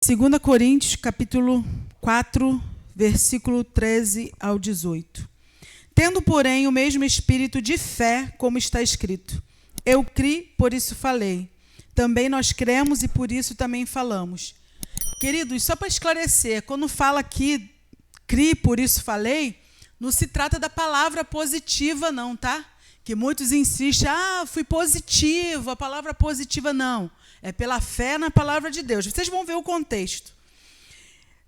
2 Coríntios, capítulo 4, versículo 13 ao 18. Tendo, porém, o mesmo espírito de fé, como está escrito. Eu criei, por isso falei. Também nós cremos e por isso também falamos. Queridos, só para esclarecer, quando fala aqui, criei, por isso falei, não se trata da palavra positiva não, tá? Que muitos insistem, fui positivo, a palavra positiva não. É pela fé na palavra de Deus. Vocês vão ver o contexto.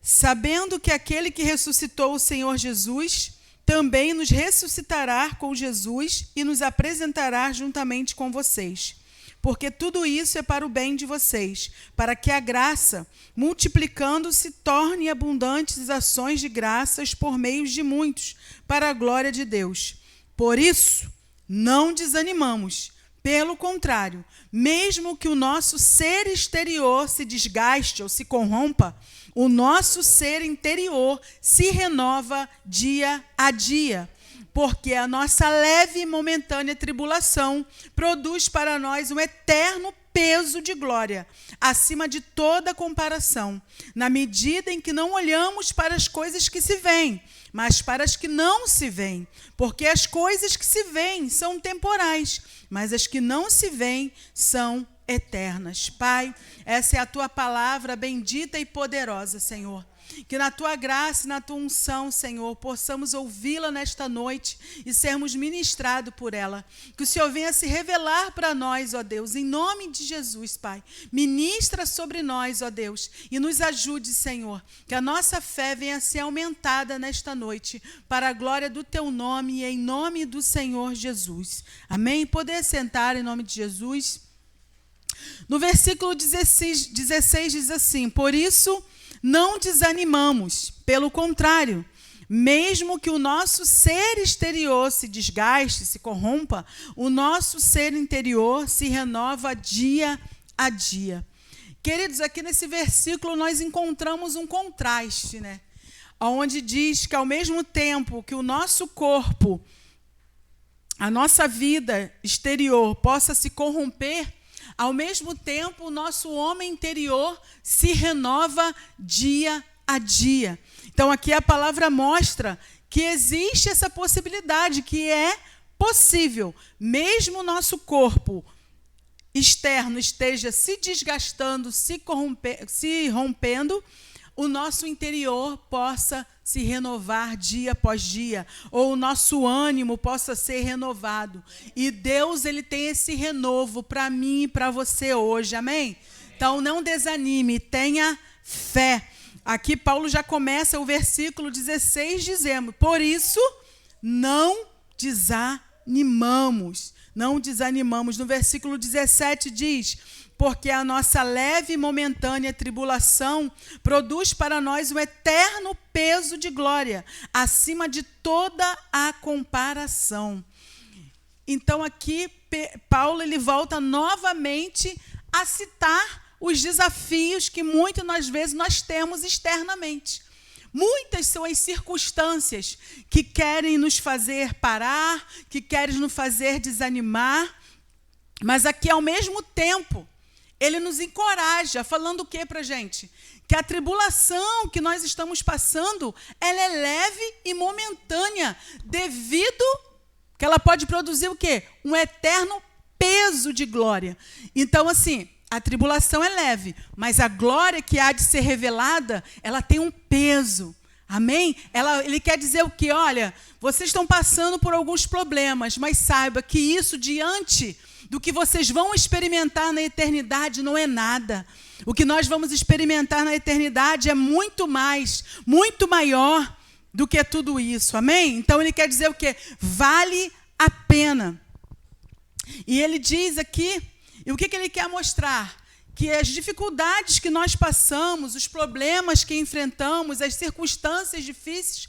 Sabendo que aquele que ressuscitou o Senhor Jesus também nos ressuscitará com Jesus e nos apresentará juntamente com vocês. Porque tudo isso é para o bem de vocês, para que a graça, multiplicando-se, torne abundantes as ações de graças por meio de muitos, para a glória de Deus. Por isso, não desanimamos. Pelo contrário, mesmo que o nosso ser exterior se desgaste ou se corrompa, o nosso ser interior se renova dia a dia, porque a nossa leve e momentânea tribulação produz para nós um eterno peso de glória, acima de toda comparação, na medida em que não olhamos para as coisas que se veem, mas para as que não se veem, porque as coisas que se veem são temporais, mas as que não se veem são eternas. Pai, essa é a tua palavra bendita e poderosa, Senhor. Que na tua graça e na tua unção, Senhor, possamos ouvi-la nesta noite e sermos ministrados por ela. Que o Senhor venha se revelar para nós, ó Deus, em nome de Jesus, Pai. Ministra sobre nós, ó Deus, e nos ajude, Senhor. Que a nossa fé venha ser aumentada nesta noite, para a glória do teu nome e em nome do Senhor Jesus. Amém? Poder sentar em nome de Jesus. No versículo 16 diz assim: por isso não desanimamos, pelo contrário, mesmo que o nosso ser exterior se desgaste, se corrompa, o nosso ser interior se renova dia a dia. Queridos, aqui nesse versículo nós encontramos um contraste, né? Onde diz que ao mesmo tempo que o nosso corpo, a nossa vida exterior possa se corromper, ao mesmo tempo, o nosso homem interior se renova dia a dia. Então, aqui a palavra mostra que existe essa possibilidade, que é possível, mesmo o nosso corpo externo esteja se desgastando, se rompendo, o nosso interior possa se renovar dia após dia, ou o nosso ânimo possa ser renovado. E Deus, ele tem esse renovo para mim e para você hoje, amém? Então, não desanime, tenha fé. Aqui Paulo já começa o versículo 16 dizendo, por isso, não desanimamos. Não desanimamos. No versículo 17 diz, porque a nossa leve e momentânea tribulação produz para nós um eterno peso de glória, acima de toda a comparação. Então, aqui, Paulo ele volta novamente a citar os desafios que muitas vezes nós temos externamente. Muitas são as circunstâncias que querem nos fazer parar, que querem nos fazer desanimar, mas aqui, ao mesmo tempo, ele nos encoraja, falando o quê para a gente? Que a tribulação que nós estamos passando, ela é leve e momentânea, devido que ela pode produzir o quê? Um eterno peso de glória. Então, assim, a tribulação é leve, mas a glória que há de ser revelada, ela tem um peso. Amém? Ele quer dizer o quê? Olha, vocês estão passando por alguns problemas, mas saiba que isso diante do que vocês vão experimentar na eternidade não é nada. O que nós vamos experimentar na eternidade é muito mais, muito maior do que tudo isso. Amém? Então, ele quer dizer o quê? Vale a pena. E ele diz aqui, e o que ele quer mostrar? Que as dificuldades que nós passamos, os problemas que enfrentamos, as circunstâncias difíceis,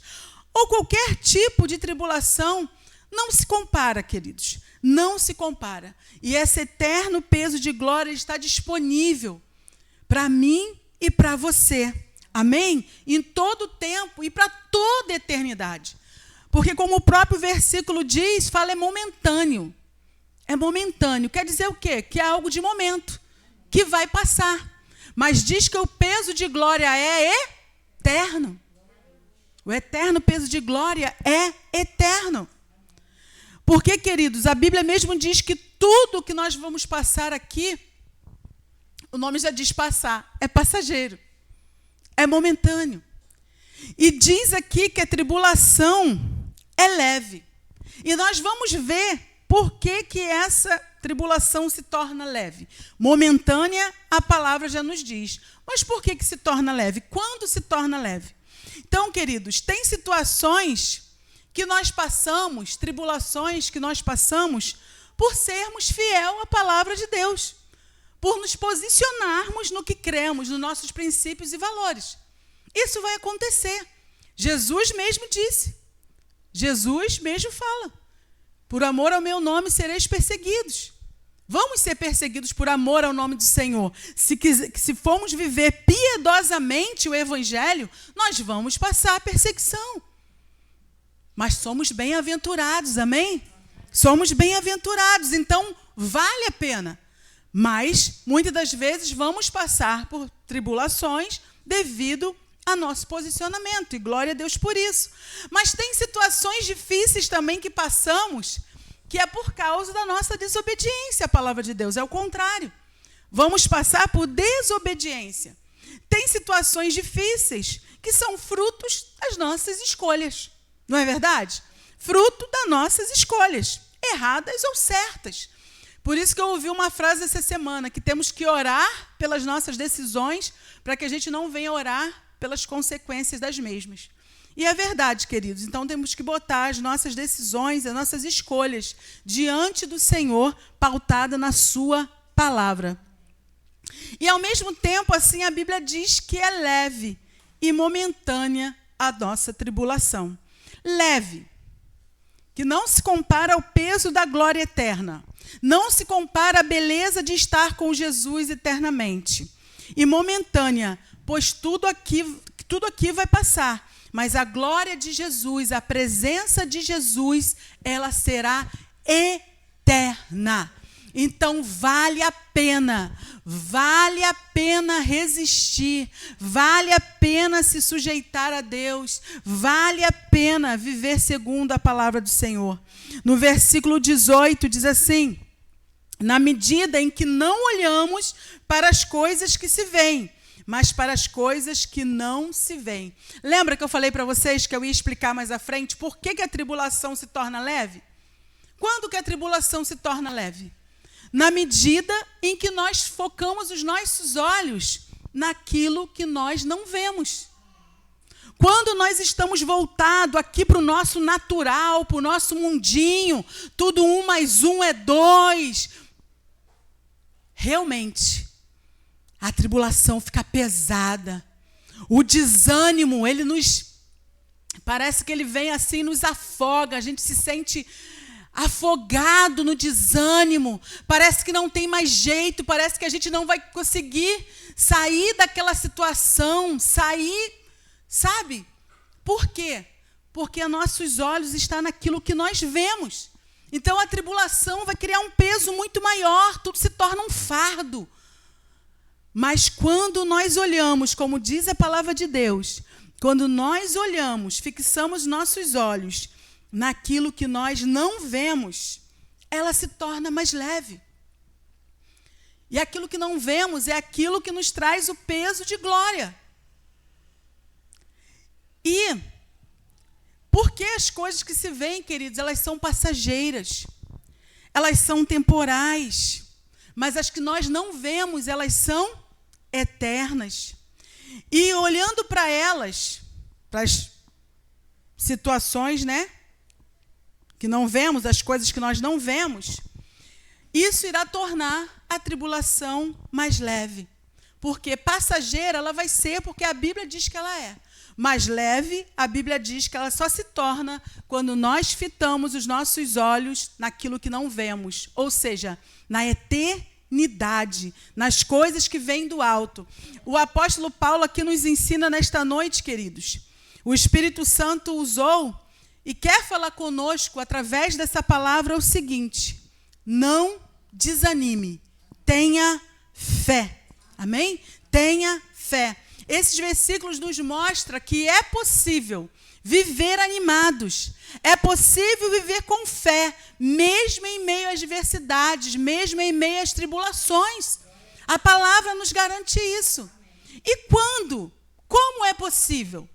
ou qualquer tipo de tribulação, não se compara, queridos. Não se compara. E esse eterno peso de glória está disponível para mim e para você. Amém? Em todo tempo e para toda eternidade. Porque como o próprio versículo diz, fala é momentâneo. É momentâneo. Quer dizer o quê? Que é algo de momento, que vai passar. Mas diz que o peso de glória é eterno. O eterno peso de glória é eterno. Porque, queridos, a Bíblia mesmo diz que tudo que nós vamos passar aqui, o nome já diz passar, é passageiro, é momentâneo. E diz aqui que a tribulação é leve. E nós vamos ver por que essa tribulação se torna leve. Momentânea, a palavra já nos diz. Mas por que se torna leve? Quando se torna leve? Então, queridos, tem situações que nós passamos, tribulações que nós passamos, por sermos fiel à palavra de Deus, por nos posicionarmos no que cremos, nos nossos princípios e valores. Isso vai acontecer. Jesus mesmo disse. Jesus mesmo fala. Por amor ao meu nome sereis perseguidos. Vamos ser perseguidos por amor ao nome do Senhor. Se formos viver piedosamente o Evangelho, nós vamos passar a perseguição. Mas somos bem-aventurados, amém? Somos bem-aventurados, então vale a pena. Mas, muitas das vezes, vamos passar por tribulações devido a nosso posicionamento, e glória a Deus por isso. Mas tem situações difíceis também que passamos, que é por causa da nossa desobediência à palavra de Deus, é o contrário. Vamos passar por desobediência. Tem situações difíceis que são frutos das nossas escolhas, não é verdade? Fruto das nossas escolhas, erradas ou certas. Por isso que eu ouvi uma frase essa semana, que temos que orar pelas nossas decisões, para que a gente não venha orar pelas consequências das mesmas. E é verdade, queridos. Então, temos que botar as nossas decisões, as nossas escolhas diante do Senhor, pautada na sua palavra. E, ao mesmo tempo, assim, a Bíblia diz que é leve e momentânea a nossa tribulação. Leve, que não se compara ao peso da glória eterna. Não se compara à beleza de estar com Jesus eternamente. E momentânea, pois tudo aqui vai passar. Mas a glória de Jesus, a presença de Jesus, ela será eterna. Então, vale a pena resistir, vale a pena se sujeitar a Deus, vale a pena viver segundo a palavra do Senhor. No versículo 18 diz assim: na medida em que não olhamos para as coisas que se veem, mas para as coisas que não se veem. Lembra que eu falei para vocês que eu ia explicar mais à frente por que a tribulação se torna leve? Quando que a tribulação se torna leve? Na medida em que nós focamos os nossos olhos naquilo que nós não vemos. Quando nós estamos voltados aqui para o nosso natural, para o nosso mundinho, tudo 1 mais 1 é 2, realmente, a tribulação fica pesada. O desânimo, parece que ele vem assim, nos afoga, a gente se sente afogado no desânimo, parece que não tem mais jeito, parece que a gente não vai conseguir sair daquela situação, sabe? Por quê? Porque nossos olhos estão naquilo que nós vemos. Então a tribulação vai criar um peso muito maior, tudo se torna um fardo. Mas quando nós olhamos, como diz a palavra de Deus, quando nós olhamos, fixamos nossos olhos naquilo que nós não vemos, ela se torna mais leve. E aquilo que não vemos é aquilo que nos traz o peso de glória. E porque as coisas que se veem, queridos, elas são passageiras, elas são temporais, mas as que nós não vemos, elas são eternas. E olhando para elas, para as situações, que não vemos, as coisas que nós não vemos, isso irá tornar a tribulação mais leve. Porque passageira ela vai ser, porque a Bíblia diz que ela é. Mas leve, a Bíblia diz que ela só se torna quando nós fitamos os nossos olhos naquilo que não vemos. Ou seja, na eternidade, nas coisas que vêm do alto. O apóstolo Paulo aqui nos ensina nesta noite, queridos. O Espírito Santo usou e quer falar conosco através dessa palavra o seguinte: não desanime, tenha fé. Amém? Tenha fé. Esses versículos nos mostram que é possível viver animados. É possível viver com fé, mesmo em meio às adversidades, mesmo em meio às tribulações. A palavra nos garante isso. E quando? Como é possível?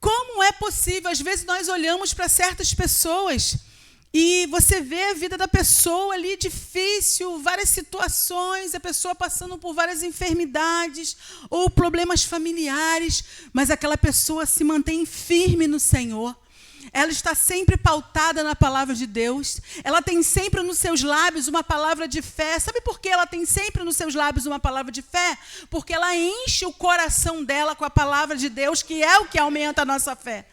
Como é possível? Às vezes nós olhamos para certas pessoas e você vê a vida da pessoa ali difícil, várias situações, a pessoa passando por várias enfermidades ou problemas familiares, mas aquela pessoa se mantém firme no Senhor. Ela está sempre pautada na palavra de Deus. Ela tem sempre nos seus lábios uma palavra de fé. Sabe por que ela tem sempre nos seus lábios uma palavra de fé? Porque ela enche o coração dela com a palavra de Deus, que é o que aumenta a nossa fé.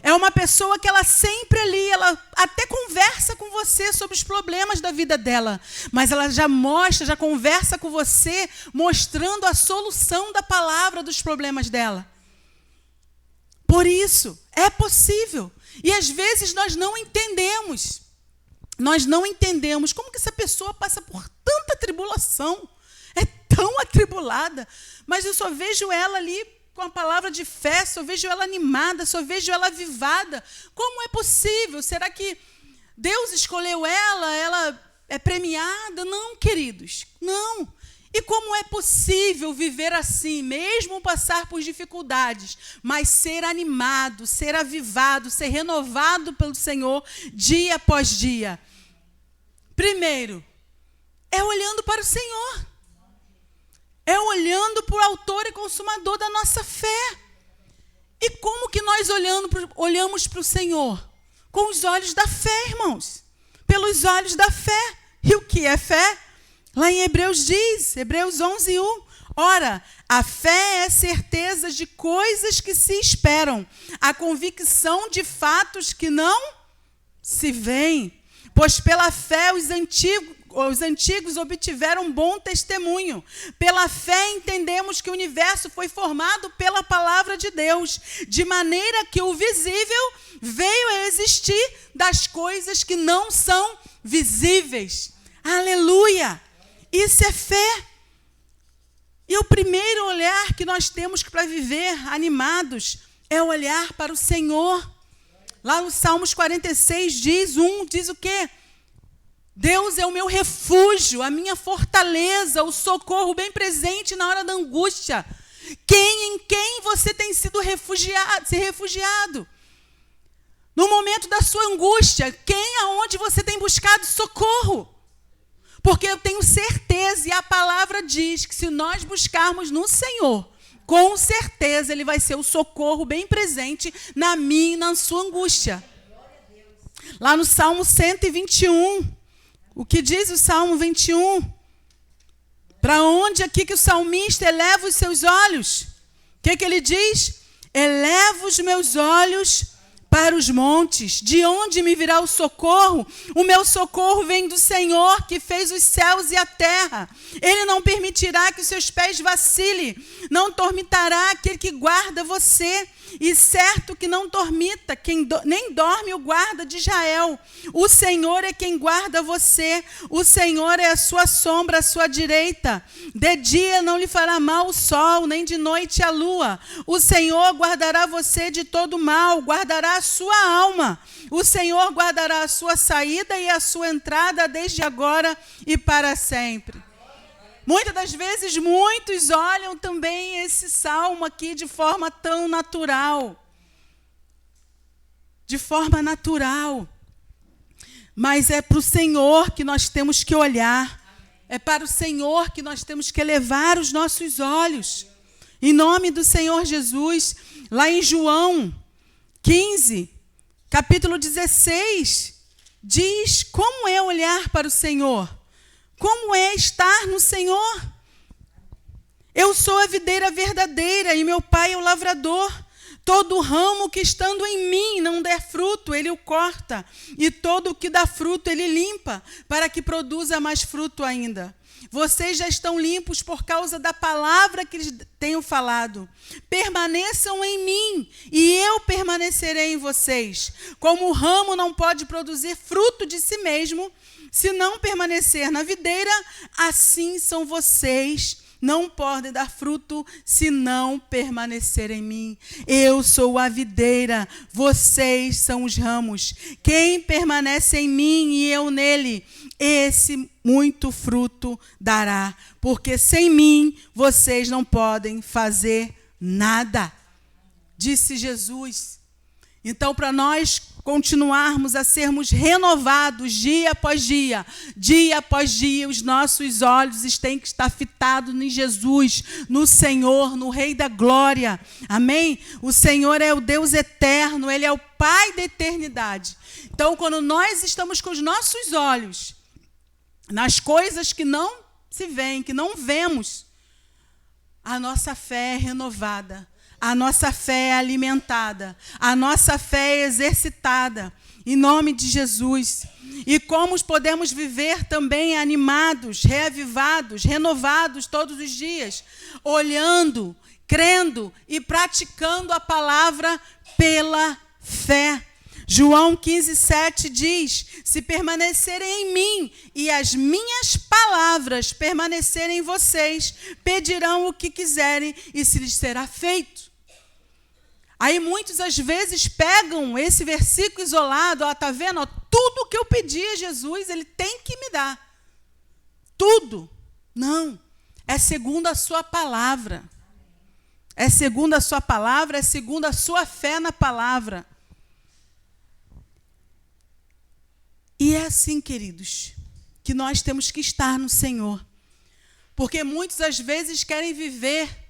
É uma pessoa que ela sempre ali, ela até conversa com você sobre os problemas da vida dela, mas ela já mostra, já conversa com você, mostrando a solução da palavra dos problemas dela. Por isso, é possível. E às vezes nós não entendemos. Nós não entendemos como que essa pessoa passa por tanta tribulação, é tão atribulada, mas eu só vejo ela ali com a palavra de fé, só vejo ela animada, só vejo ela avivada. Como é possível? Será que Deus escolheu ela? Ela é premiada? Não, queridos, não. E como é possível viver assim, mesmo passar por dificuldades, mas ser animado, ser avivado, ser renovado pelo Senhor dia após dia? Primeiro, é olhando para o Senhor. É olhando para o autor e consumador da nossa fé. E como que nós olhamos para o Senhor? Com os olhos da fé, irmãos. Pelos olhos da fé. E o que é fé? Lá em Hebreus diz, Hebreus 11:1. Ora, a fé é certeza de coisas que se esperam, a convicção de fatos que não se veem. Pois pela fé os antigos obtiveram bom testemunho. Pela fé entendemos que o universo foi formado pela palavra de Deus, de maneira que o visível veio a existir das coisas que não são visíveis. Aleluia! Isso é fé. E o primeiro olhar que nós temos para viver animados é olhar para o Senhor. Lá no Salmos 46 diz o quê? Deus é o meu refúgio, a minha fortaleza, o socorro bem presente na hora da angústia. Em quem você tem sido refugiado? No momento da sua angústia, aonde você tem buscado socorro? Porque eu tenho certeza, e a palavra diz que se nós buscarmos no Senhor, com certeza Ele vai ser o socorro bem presente na minha e na sua angústia. Lá no Salmo 121, o que diz o Salmo 21? Para onde aqui que o salmista eleva os seus olhos? O que ele diz? Elevo os meus olhos para os montes. De onde me virá o socorro? O meu socorro vem do Senhor, que fez os céus e a terra. Ele não permitirá que os seus pés vacilem. Não dormitará aquele que guarda você. E certo que não dormita, nem dorme o guarda de Israel. O Senhor é quem guarda você. O Senhor é a sua sombra à sua direita. De dia não lhe fará mal o sol, nem de noite a lua. O Senhor guardará você de todo mal, guardará a sua alma. O Senhor guardará a sua saída e a sua entrada desde agora e para sempre. Muitas das vezes, muitos olham também esse salmo aqui de forma tão natural. De forma natural. Mas é para o Senhor que nós temos que olhar. É para o Senhor que nós temos que elevar os nossos olhos. Em nome do Senhor Jesus, lá em João 15, capítulo 16, diz como é olhar para o Senhor. Como é estar no Senhor? Eu sou a videira verdadeira e meu pai é o lavrador. Todo ramo que estando em mim não der fruto, ele o corta. E todo o que dá fruto, ele limpa, para que produza mais fruto ainda. Vocês já estão limpos por causa da palavra que lhes tenho falado. Permaneçam em mim e eu permanecerei em vocês. Como o ramo não pode produzir fruto de si mesmo, se não permanecer na videira, assim são vocês, não podem dar fruto se não permanecerem em mim. Eu sou a videira, vocês são os ramos. Quem permanece em mim e eu nele, esse muito fruto dará, porque sem mim vocês não podem fazer nada, disse Jesus. Então, para nós continuarmos a sermos renovados dia após dia após dia, os nossos olhos têm que estar fitados em Jesus, no Senhor, no Rei da Glória. Amém? O Senhor é o Deus eterno, Ele é o Pai da eternidade. Então, quando nós estamos com os nossos olhos nas coisas que não se veem, que não vemos, a nossa fé é renovada. A nossa fé é alimentada, a nossa fé é exercitada, em nome de Jesus. E como podemos viver também animados, reavivados, renovados todos os dias, olhando, crendo e praticando a palavra pela fé. João 15:7 diz: se permanecerem em mim e as minhas palavras permanecerem em vocês, pedirão o que quiserem e se lhes será feito. Aí muitos às vezes pegam esse versículo isolado, está vendo? Ó, tudo que eu pedi a Jesus, Ele tem que me dar. Tudo. Não. É segundo a sua palavra. É segundo a sua palavra, é segundo a sua fé na palavra. E é assim, queridos, que nós temos que estar no Senhor. Porque muitos às vezes querem viver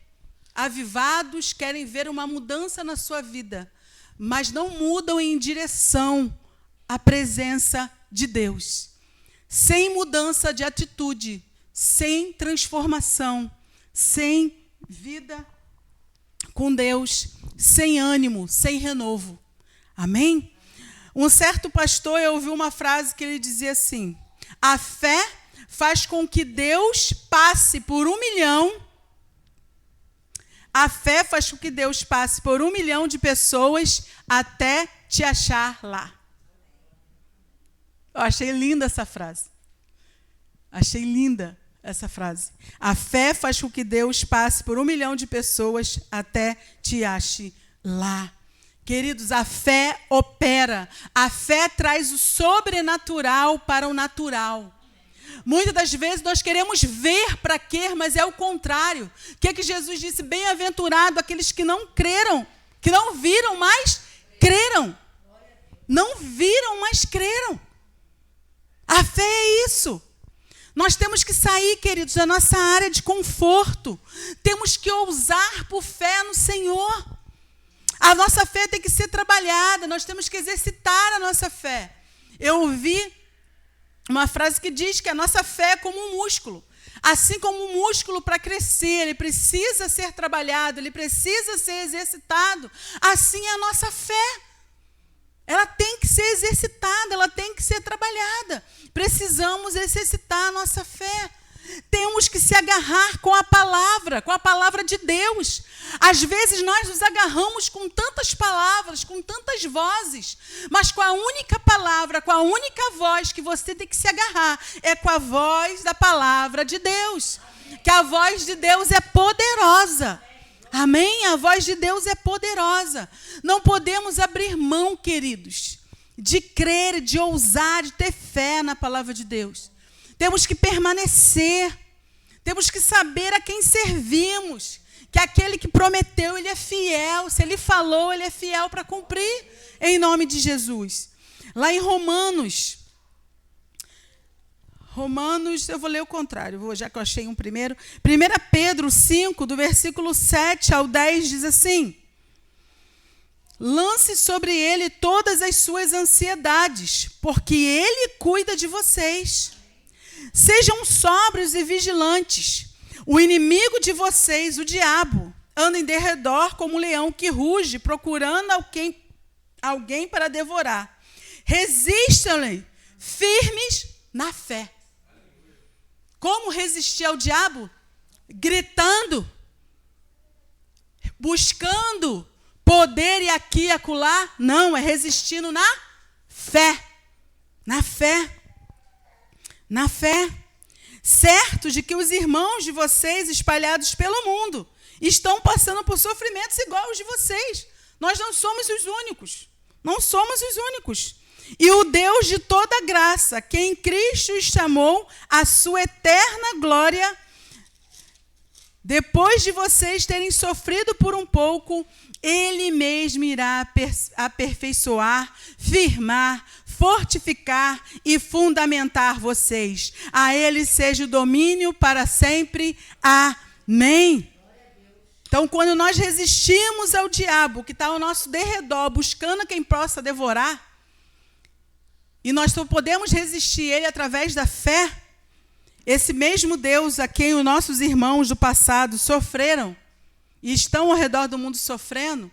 avivados, querem ver uma mudança na sua vida, mas não mudam em direção à presença de Deus. Sem mudança de atitude, sem transformação, sem vida com Deus, sem ânimo, sem renovo. Amém? Um certo pastor, eu ouvi uma frase que ele dizia assim: a fé faz com que Deus passe por 1 milhão. A fé faz com que Deus passe por 1 milhão de pessoas até te achar lá. Eu achei linda essa frase. Achei linda essa frase. A fé faz com que Deus passe por 1 milhão de pessoas até te ache lá. Queridos, a fé opera. A fé traz o sobrenatural para o natural. Muitas das vezes nós queremos ver para quê, mas é o contrário. O que Jesus disse? Bem-aventurado aqueles que não creram, que não viram, mas creram. Não viram, mas creram. A fé é isso. Nós temos que sair, queridos, da nossa área de conforto. Temos que ousar por fé no Senhor. A nossa fé tem que ser trabalhada, nós temos que exercitar a nossa fé. Eu ouvi uma frase que diz que a nossa fé é como um músculo. Assim como um músculo, para crescer, ele precisa ser trabalhado, ele precisa ser exercitado. Assim é a nossa fé. Ela tem que ser exercitada, ela tem que ser trabalhada. Precisamos exercitar a nossa fé. Temos que se agarrar com a palavra de Deus. Às vezes nós nos agarramos com tantas palavras, com tantas vozes, mas com a única palavra, com a única voz que você tem que se agarrar, é com a voz da palavra de Deus. Que a voz de Deus é poderosa. Amém? A voz de Deus é poderosa. Não podemos abrir mão, queridos, de crer, de ousar, de ter fé na palavra de Deus. Temos que permanecer, temos que saber a quem servimos, que aquele que prometeu, ele é fiel, se ele falou, ele é fiel para cumprir, em nome de Jesus. Lá em Romanos, eu vou ler o contrário, já que eu achei um primeiro. 1 Pedro 5, do versículo 7 ao 10, diz assim: lance sobre ele todas as suas ansiedades, porque ele cuida de vocês. Sejam sóbrios e vigilantes. O inimigo de vocês, o diabo, anda em derredor como um leão que ruge, procurando alguém para devorar. Resistam-lhe, firmes na fé. Como resistir ao diabo? Gritando, buscando poder e aqui e acolá? Não, é resistindo na fé. Na fé. Na fé. certos de que os irmãos de vocês espalhados pelo mundo estão passando por sofrimentos iguais aos de vocês. Nós não somos os únicos. Não somos os únicos. E o Deus de toda graça, que em Cristo os chamou à sua eterna glória, depois de vocês terem sofrido por um pouco, Ele mesmo irá aperfeiçoar, firmar, fortificar e fundamentar vocês. A Ele seja o domínio para sempre. Amém. Então, quando nós resistimos ao diabo, que está ao nosso derredor, buscando quem possa devorar, e nós só podemos resistir ele através da fé, esse mesmo Deus a quem os nossos irmãos do passado sofreram e estão ao redor do mundo sofrendo,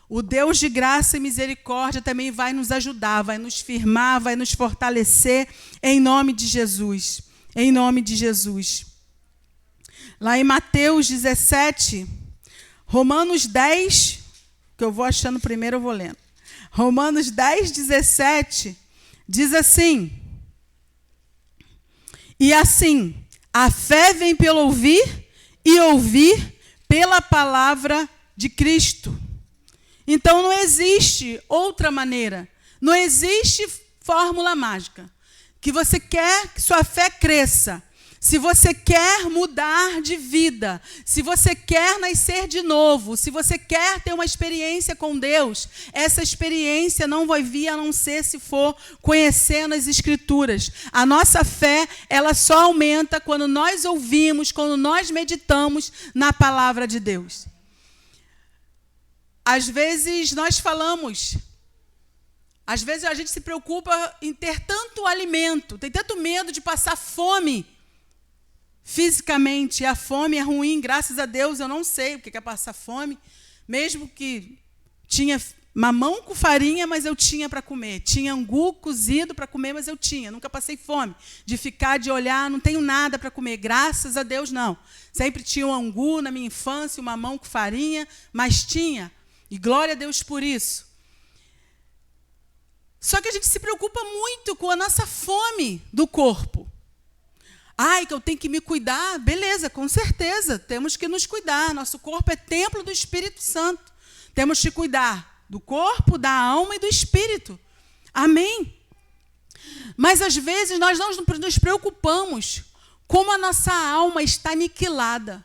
o Deus de graça e misericórdia também vai nos ajudar, vai nos firmar, vai nos fortalecer, em nome de Jesus. Em nome de Jesus. Lá em Mateus 17, Romanos 10, que eu vou achando primeiro, eu vou lendo. Romanos 10, 17, diz assim: e assim, a fé vem pelo ouvir, e ouvir pela palavra de Cristo. Então não existe outra maneira, não existe fórmula mágica. Que você quer que sua fé cresça, se você quer mudar de vida, se você quer nascer de novo, se você quer ter uma experiência com Deus, essa experiência não vai vir a não ser se for conhecendo as Escrituras. A nossa fé, ela só aumenta quando nós ouvimos, quando nós meditamos na palavra de Deus. Às vezes nós falamos, às vezes a gente se preocupa em ter tanto alimento, tem tanto medo de passar fome fisicamente. A fome é ruim, graças a Deus eu não sei o que é passar fome, mesmo que tinha mamão com farinha, mas eu tinha para comer, tinha angu cozido para comer, mas eu tinha, nunca passei fome, de ficar, de olhar, não tenho nada para comer, graças a Deus não. Sempre tinha um angu na minha infância, um mamão com farinha, mas tinha, e glória a Deus por isso. Só que a gente se preocupa muito com a nossa fome do corpo. Ai, que eu tenho que me cuidar. Beleza, com certeza, temos que nos cuidar. Nosso corpo é templo do Espírito Santo. Temos que cuidar do corpo, da alma e do espírito. Amém? Mas, às vezes, nós não nos preocupamos como a nossa alma está aniquilada.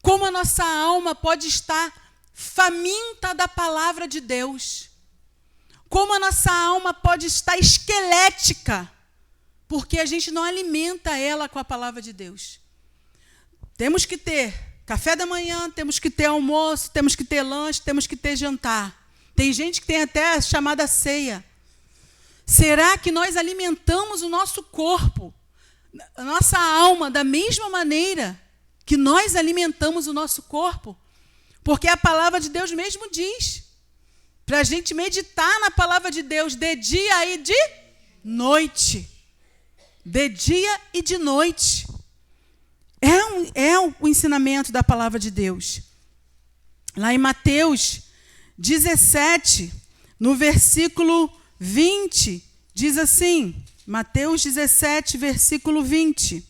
Como a nossa alma pode estar faminta da palavra de Deus. Como a nossa alma pode estar esquelética, porque a gente não alimenta ela com a palavra de Deus. Temos que ter café da manhã, temos que ter almoço, temos que ter lanche, temos que ter jantar. Tem gente que tem até a chamada ceia. Será que nós alimentamos o nosso corpo, a nossa alma, da mesma maneira que nós alimentamos o nosso corpo? Porque a palavra de Deus mesmo diz para a gente meditar na palavra de Deus de dia e de noite. De dia e de noite. É o ensinamento da palavra de Deus. Lá em Mateus 17, no versículo 20, diz assim, Mateus 17, versículo 20.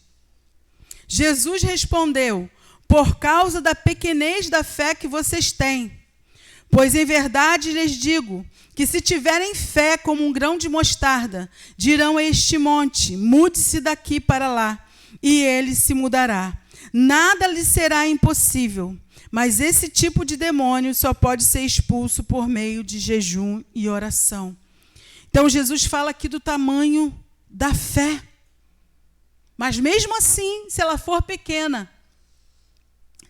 Jesus respondeu: por causa da pequenez da fé que vocês têm. Pois em verdade lhes digo que se tiverem fé como um grão de mostarda, dirão a este monte: mude-se daqui para lá, e ele se mudará. Nada lhe será impossível. Mas esse tipo de demônio só pode ser expulso por meio de jejum e oração. Então Jesus fala aqui do tamanho da fé. Mas mesmo assim, se ela for pequena,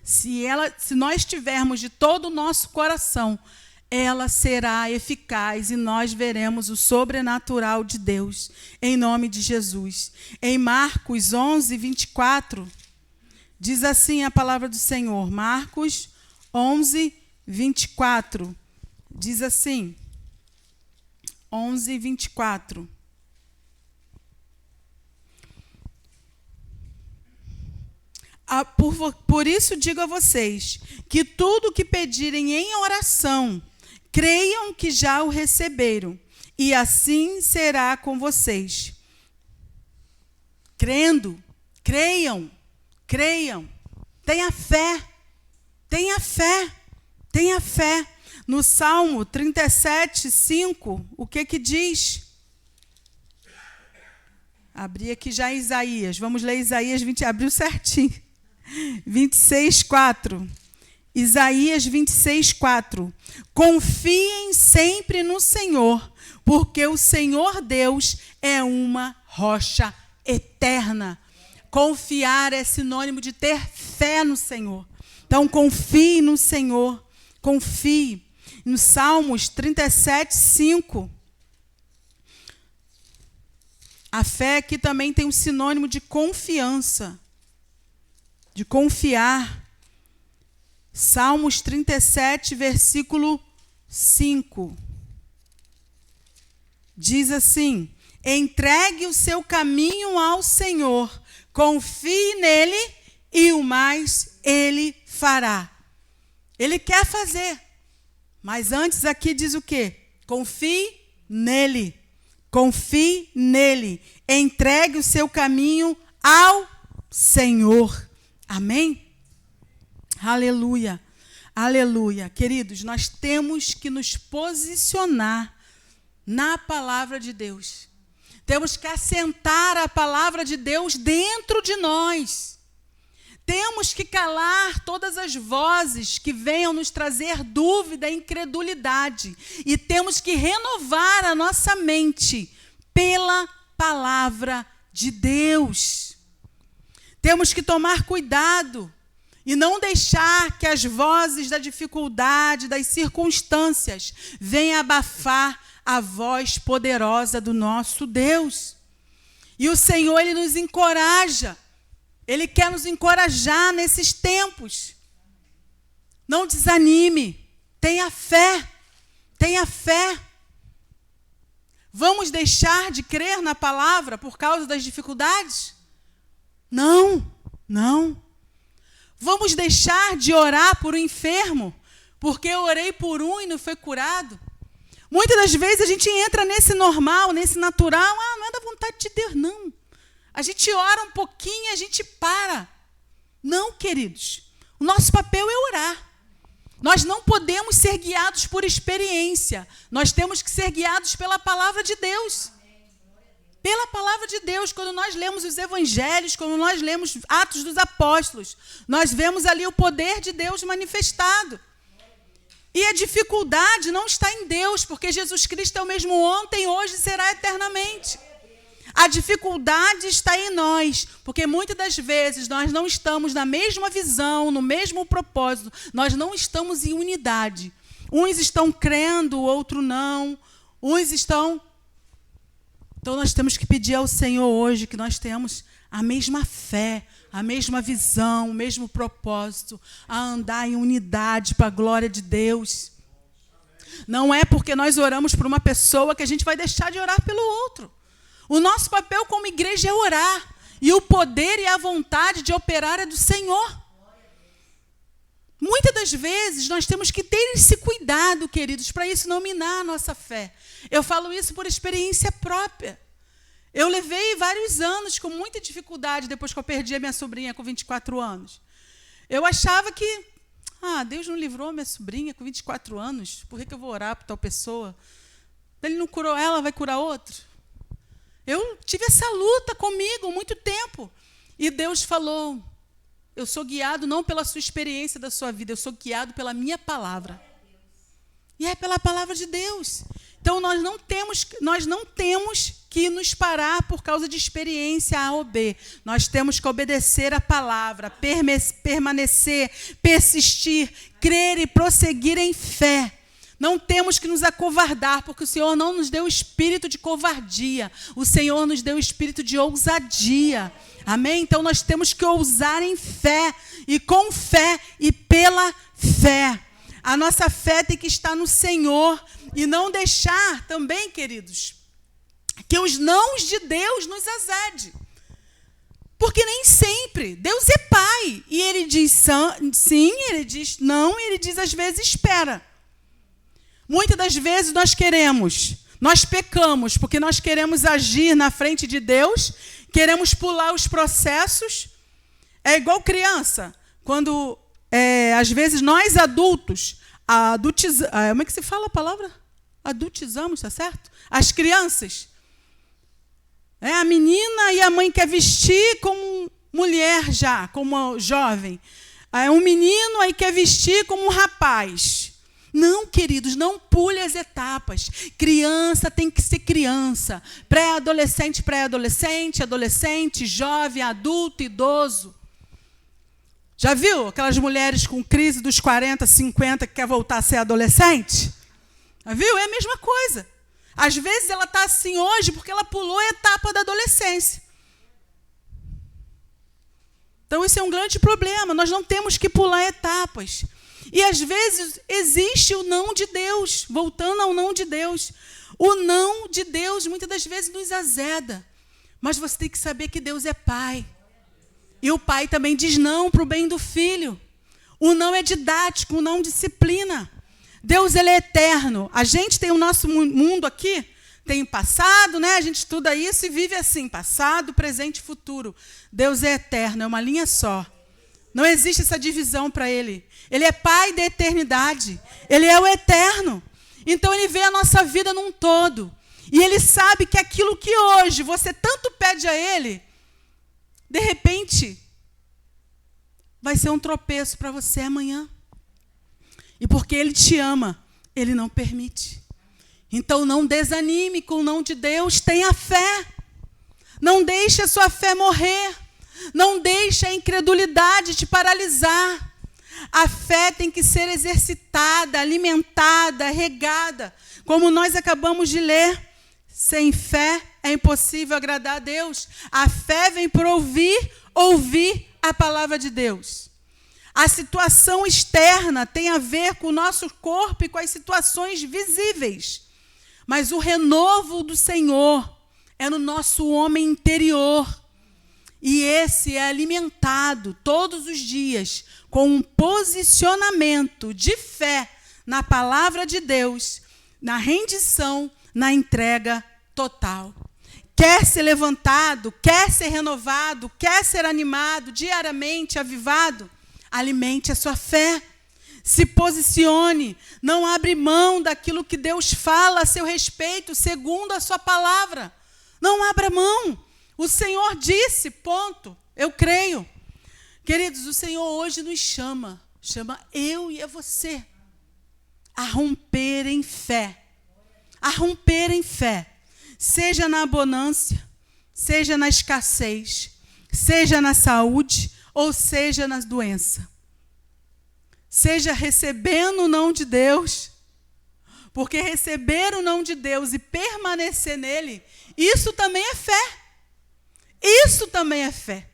se nós tivermos de todo o nosso coração, ela será eficaz e nós veremos o sobrenatural de Deus, em nome de Jesus. Em Marcos 11, 24, diz assim a palavra do Senhor. Marcos 11, 24, diz assim, 11, 24. Por isso digo a vocês, que tudo o que pedirem em oração, creiam que já o receberam, e assim será com vocês. crendo. Creiam. Tenha fé. Tenha fé. Tenha fé. No Salmo 37, 5, o que diz? Abri aqui já Isaías. Vamos ler Isaías 20, abriu certinho. 26, 4. Isaías 26, 4. Confiem sempre no Senhor, porque o Senhor Deus é uma rocha eterna. Confiar é sinônimo de ter fé no Senhor. Então, confie no Senhor. Confie. No Salmos 37, 5. A fé aqui também tem um sinônimo de confiança. De confiar. Salmos 37, versículo 5. Diz assim: entregue o seu caminho ao Senhor, confie nele e o mais ele fará. Ele quer fazer. Mas antes aqui diz o quê? Confie nele. Confie nele. Entregue o seu caminho ao Senhor. Amém? Aleluia. Aleluia. Queridos, nós temos que nos posicionar na palavra de Deus. Temos que assentar a palavra de Deus dentro de nós. Temos que calar todas as vozes que venham nos trazer dúvida e incredulidade. E temos que renovar a nossa mente pela palavra de Deus. Temos que tomar cuidado e não deixar que as vozes da dificuldade, das circunstâncias, venham abafar a voz poderosa do nosso Deus. E o Senhor, Ele nos encoraja. Ele quer nos encorajar nesses tempos. Não desanime. Tenha fé. Tenha fé. Vamos deixar de crer na palavra por causa das dificuldades? Não, não. Vamos deixar de orar por um enfermo porque eu orei por um e não foi curado? Muitas das vezes a gente entra nesse normal, nesse natural. Não é da vontade de Deus, não. A gente ora um pouquinho e a gente para. Não, queridos. O nosso papel é orar. Nós não podemos ser guiados por experiência. Nós temos que ser guiados pela palavra de Deus. Pela palavra de Deus. Quando nós lemos os evangelhos, quando nós lemos Atos dos Apóstolos, nós vemos ali o poder de Deus manifestado. E a dificuldade não está em Deus, porque Jesus Cristo é o mesmo ontem, hoje e será eternamente. A dificuldade está em nós, porque muitas das vezes nós não estamos na mesma visão, no mesmo propósito, nós não estamos em unidade. Uns estão crendo, o outro não. Uns estão... Então nós temos que pedir ao Senhor hoje que nós tenhamos a mesma fé, a mesma visão, o mesmo propósito, a andar em unidade para a glória de Deus. Não é porque nós oramos por uma pessoa que a gente vai deixar de orar pelo outro. O nosso papel como igreja é orar. E o poder e a vontade de operar é do Senhor. Muitas das vezes nós temos que ter esse cuidado, queridos, para isso não minar a nossa fé. Eu falo isso por experiência própria. Eu levei vários anos com muita dificuldade depois que eu perdi a minha sobrinha com 24 anos. Eu achava que, Deus não livrou a minha sobrinha com 24 anos, por que eu vou orar por tal pessoa? Ele não curou ela, vai curar outro? Eu tive essa luta comigo há muito tempo. E Deus falou, eu sou guiado não pela sua experiência da sua vida, eu sou guiado pela minha palavra. E é pela palavra de Deus. Então, nós não temos que nos parar por causa de experiência A ou B. Nós temos que obedecer a palavra, permanecer, persistir, crer e prosseguir em fé. Não temos que nos acovardar, porque o Senhor não nos deu espírito de covardia. O Senhor nos deu espírito de ousadia. Amém? Então, nós temos que ousar em fé, e com fé e pela fé. A nossa fé tem que estar no Senhor e não deixar também, queridos, que os nãos de Deus nos azede. Porque nem sempre. Deus é Pai. E Ele diz sim, Ele diz não, e Ele diz às vezes espera. Muitas das vezes nós pecamos, porque nós queremos agir na frente de Deus, queremos pular os processos. É igual criança, quando, às vezes, nós adultos, como é que se fala a palavra? Adultizamos, tá certo? As crianças. A menina e a mãe quer vestir como mulher já, como jovem. Um menino aí quer vestir como um rapaz. Não, queridos, não pule as etapas. Criança tem que ser criança. Pré-adolescente, pré-adolescente, adolescente, jovem, adulto, idoso. Já viu aquelas mulheres com crise dos 40, 50 que quer voltar a ser adolescente? Já viu? É a mesma coisa. Às vezes ela está assim hoje porque ela pulou a etapa da adolescência. Então, isso é um grande problema. Nós não temos que pular etapas. E, às vezes, existe o não de Deus. Voltando ao não de Deus. O não de Deus, muitas das vezes, nos azeda. Mas você tem que saber que Deus é Pai. E o Pai também diz não para o bem do filho. O não é didático, o não disciplina. Deus, ele é eterno. A gente tem o nosso mundo aqui, tem passado, né? A gente estuda isso e vive assim, passado, presente e futuro. Deus é eterno, é uma linha só. Não existe essa divisão para ele. Ele é Pai da eternidade. Ele é o eterno. Então, ele vê a nossa vida num todo. E ele sabe que aquilo que hoje você tanto pede a ele, de repente, vai ser um tropeço para você amanhã. E porque ele te ama, ele não permite. Então, não desanime com o não de Deus, tenha fé. Não deixe a sua fé morrer. Não deixe a incredulidade te paralisar. A fé tem que ser exercitada, alimentada, regada. Como nós acabamos de ler, sem fé é impossível agradar a Deus. A fé vem por ouvir a palavra de Deus. A situação externa tem a ver com o nosso corpo e com as situações visíveis. Mas o renovo do Senhor é no nosso homem interior. E esse é alimentado todos os dias com um posicionamento de fé na palavra de Deus, na rendição, na entrega total. Quer ser levantado, quer ser renovado, quer ser animado, diariamente avivado? Alimente a sua fé. Se posicione, não abre mão daquilo que Deus fala a seu respeito, segundo a sua palavra. Não abra mão. O Senhor disse, ponto. Eu creio. Queridos, o Senhor hoje nos chama eu e a você, a romper em fé. A romper em fé. Seja na abundância, seja na escassez, seja na saúde, ou seja na doença. Seja recebendo o não de Deus, porque receber o não de Deus e permanecer nele, isso também é fé. Isso também é fé.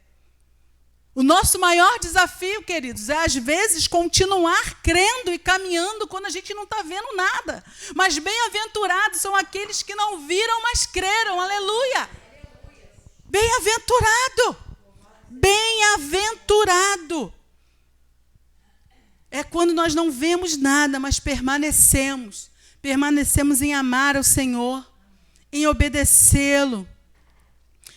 O nosso maior desafio, queridos, é às vezes continuar crendo e caminhando quando a gente não está vendo nada. Mas bem-aventurados são aqueles que não viram, mas creram. Aleluia! Bem-aventurado! Bem-aventurado! É quando nós não vemos nada, mas permanecemos. Permanecemos em amar ao Senhor, em obedecê-lo,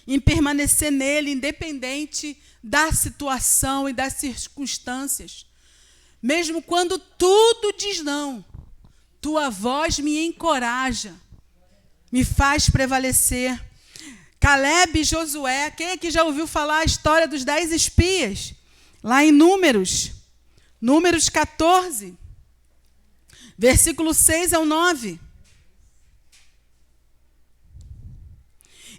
em permanecer nele, independente da situação e das circunstâncias. Mesmo quando tudo diz não, tua voz me encoraja, me faz prevalecer. Caleb e Josué, quem aqui já ouviu falar a história dos 10 espias? Lá em Números 14, versículo 6 ao 9.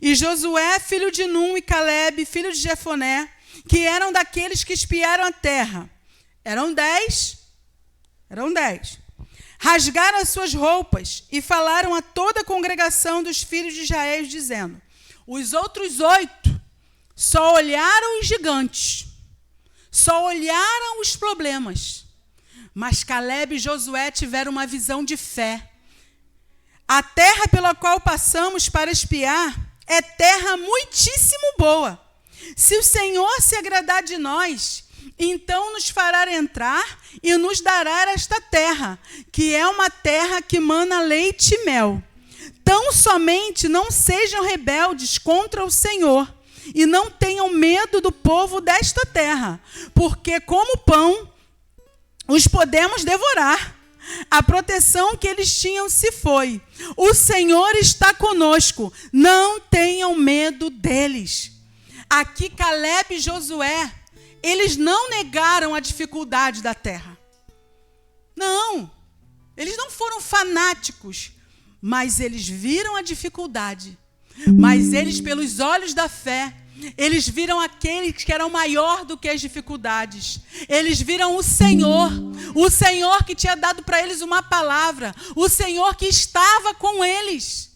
E Josué, filho de Num, e Caleb, filho de Jefoné, que eram daqueles que espiaram a terra. Eram 10. Rasgaram as suas roupas e falaram a toda a congregação dos filhos de Israel, dizendo: os outros 8 só olharam os gigantes, só olharam os problemas. Mas Caleb e Josué tiveram uma visão de fé. A terra pela qual passamos para espiar é terra muitíssimo boa. Se o Senhor se agradar de nós, então nos fará entrar e nos dará esta terra, que é uma terra que mana leite e mel. Tão somente não sejam rebeldes contra o Senhor, e não tenham medo do povo desta terra, porque como pão os podemos devorar. A proteção que eles tinham se foi. O Senhor está conosco. Não tenham medo deles. Aqui Caleb e Josué, eles não negaram a dificuldade da terra. Não. Eles não foram fanáticos, mas eles viram a dificuldade. Mas eles, pelos olhos da fé, eles viram aquele que era maior do que as dificuldades. Eles viram o Senhor que tinha dado para eles uma palavra, o Senhor que estava com eles.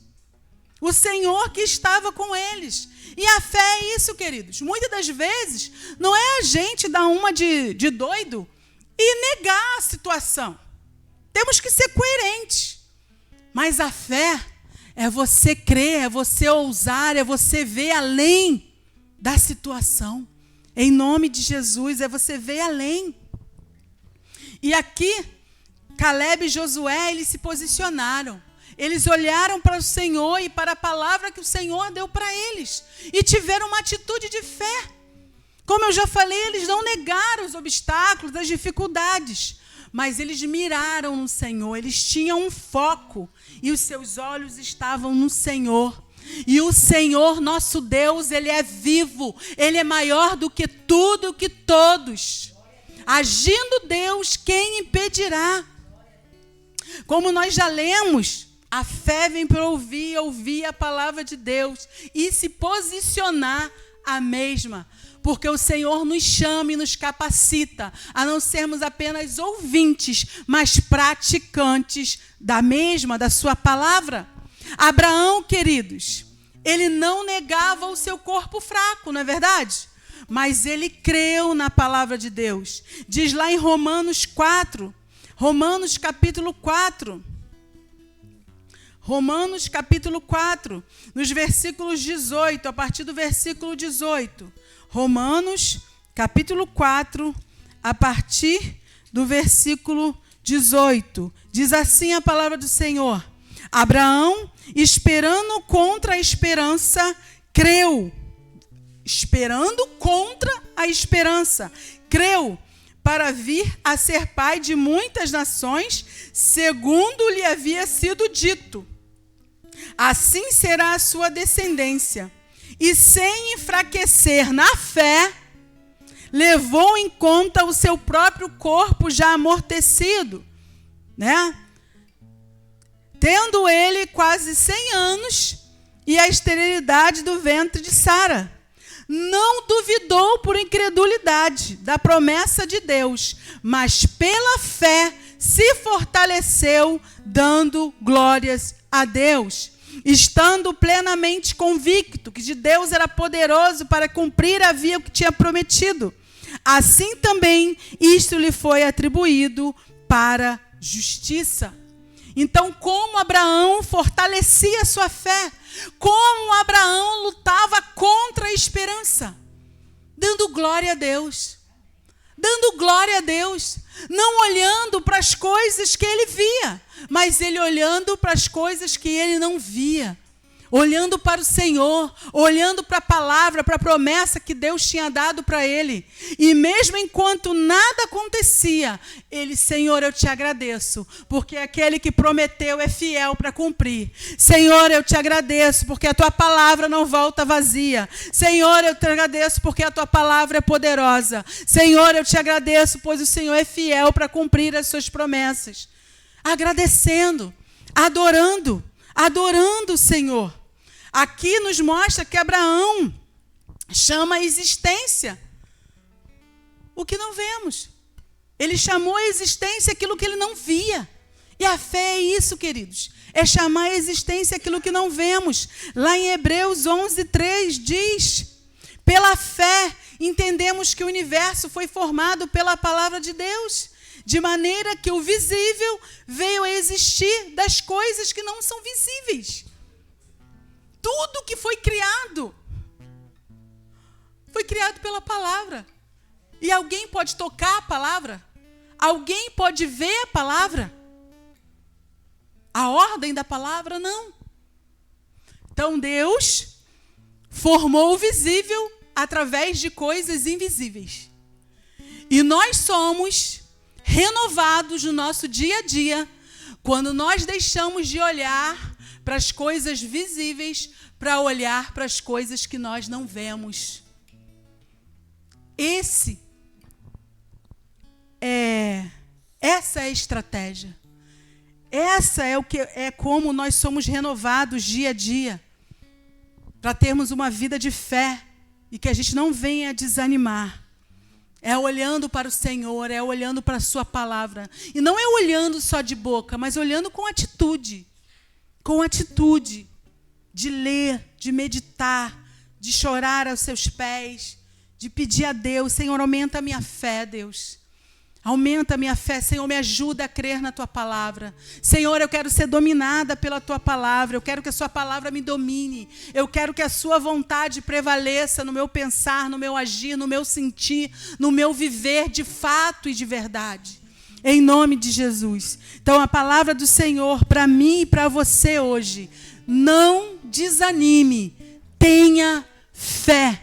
O Senhor que estava com eles. E a fé é isso, queridos. Muitas das vezes, não é a gente dar uma de doido e negar a situação. Temos que ser coerentes. Mas a fé é você crer, é você ousar, é você ver além da situação. Em nome de Jesus, é você ver além. E aqui, Caleb e Josué, eles se posicionaram. Eles olharam para o Senhor e para a palavra que o Senhor deu para eles. E tiveram uma atitude de fé. Como eu já falei, eles não negaram os obstáculos, as dificuldades. Mas eles miraram no Senhor. Eles tinham um foco. E os seus olhos estavam no Senhor. E o Senhor, nosso Deus, Ele é vivo. Ele é maior do que tudo, que todos. Agindo Deus, quem impedirá? Como nós já lemos, a fé vem para ouvir a palavra de Deus e se posicionar a mesma. Porque o Senhor nos chama e nos capacita a não sermos apenas ouvintes, mas praticantes da mesma, da sua palavra. Abraão, queridos, ele não negava o seu corpo fraco, não é verdade? Mas ele creu na palavra de Deus. Diz lá em Romanos 4, Romanos capítulo 4, nos versículos 18, a partir do versículo 18. Romanos capítulo 4, a partir do versículo 18. Diz assim a palavra do Senhor: Abraão, esperando contra a esperança, creu. Esperando contra a esperança, creu para vir a ser pai de muitas nações, segundo lhe havia sido dito. Assim será a sua descendência. E sem enfraquecer na fé, levou em conta o seu próprio corpo já amortecido, né? Tendo ele quase 100 anos e a esterilidade do ventre de Sara. Não duvidou por incredulidade da promessa de Deus, mas pela fé se fortaleceu, dando glórias a Deus, estando plenamente convicto que de Deus era poderoso para cumprir o que tinha prometido. Assim também isto lhe foi atribuído para justiça. Então, como Abraão fortalecia a sua fé, como Abraão lutava contra a esperança, dando glória a Deus, não olhando para as coisas que ele via, mas ele olhando para as coisas que ele não via, olhando para o Senhor, olhando para a palavra, para a promessa que Deus tinha dado para ele. E mesmo enquanto nada acontecia, ele: Senhor, eu te agradeço, porque aquele que prometeu é fiel para cumprir. Senhor, eu te agradeço, porque a tua palavra não volta vazia. Senhor, eu te agradeço, porque a tua palavra é poderosa. Senhor, eu te agradeço, pois o Senhor é fiel para cumprir as suas promessas. Agradecendo, adorando o Senhor. Aqui nos mostra que Abraão chama a existência o que não vemos. Ele chamou a existência aquilo que ele não via. E a fé é isso, queridos. É chamar a existência aquilo que não vemos. Lá em Hebreus 11:3 diz: pela fé entendemos que o universo foi formado pela palavra de Deus, de maneira que o visível veio a existir das coisas que não são visíveis. Tudo que foi criado pela palavra. E alguém pode tocar a palavra? Alguém pode ver a palavra? A ordem da palavra, não. Então Deus formou o visível através de coisas invisíveis. E nós somos renovados no nosso dia a dia quando nós deixamos de olhar para as coisas visíveis para olhar para as coisas que nós não vemos. Essa é a estratégia. Essa é como nós somos renovados dia a dia, para termos uma vida de fé e que a gente não venha desanimar. É olhando para o Senhor, é olhando para a sua palavra. E não é olhando só de boca, mas olhando com atitude. Com atitude de ler, de meditar, de chorar aos seus pés, de pedir a Deus: Senhor, aumenta a minha fé, Deus. Aumenta a minha fé, Senhor, me ajuda a crer na Tua palavra. Senhor, eu quero ser dominada pela Tua palavra, eu quero que a Sua palavra me domine, eu quero que a Sua vontade prevaleça no meu pensar, no meu agir, no meu sentir, no meu viver de fato e de verdade. Em nome de Jesus. Então, a palavra do Senhor para mim e para você hoje: não desanime, tenha fé.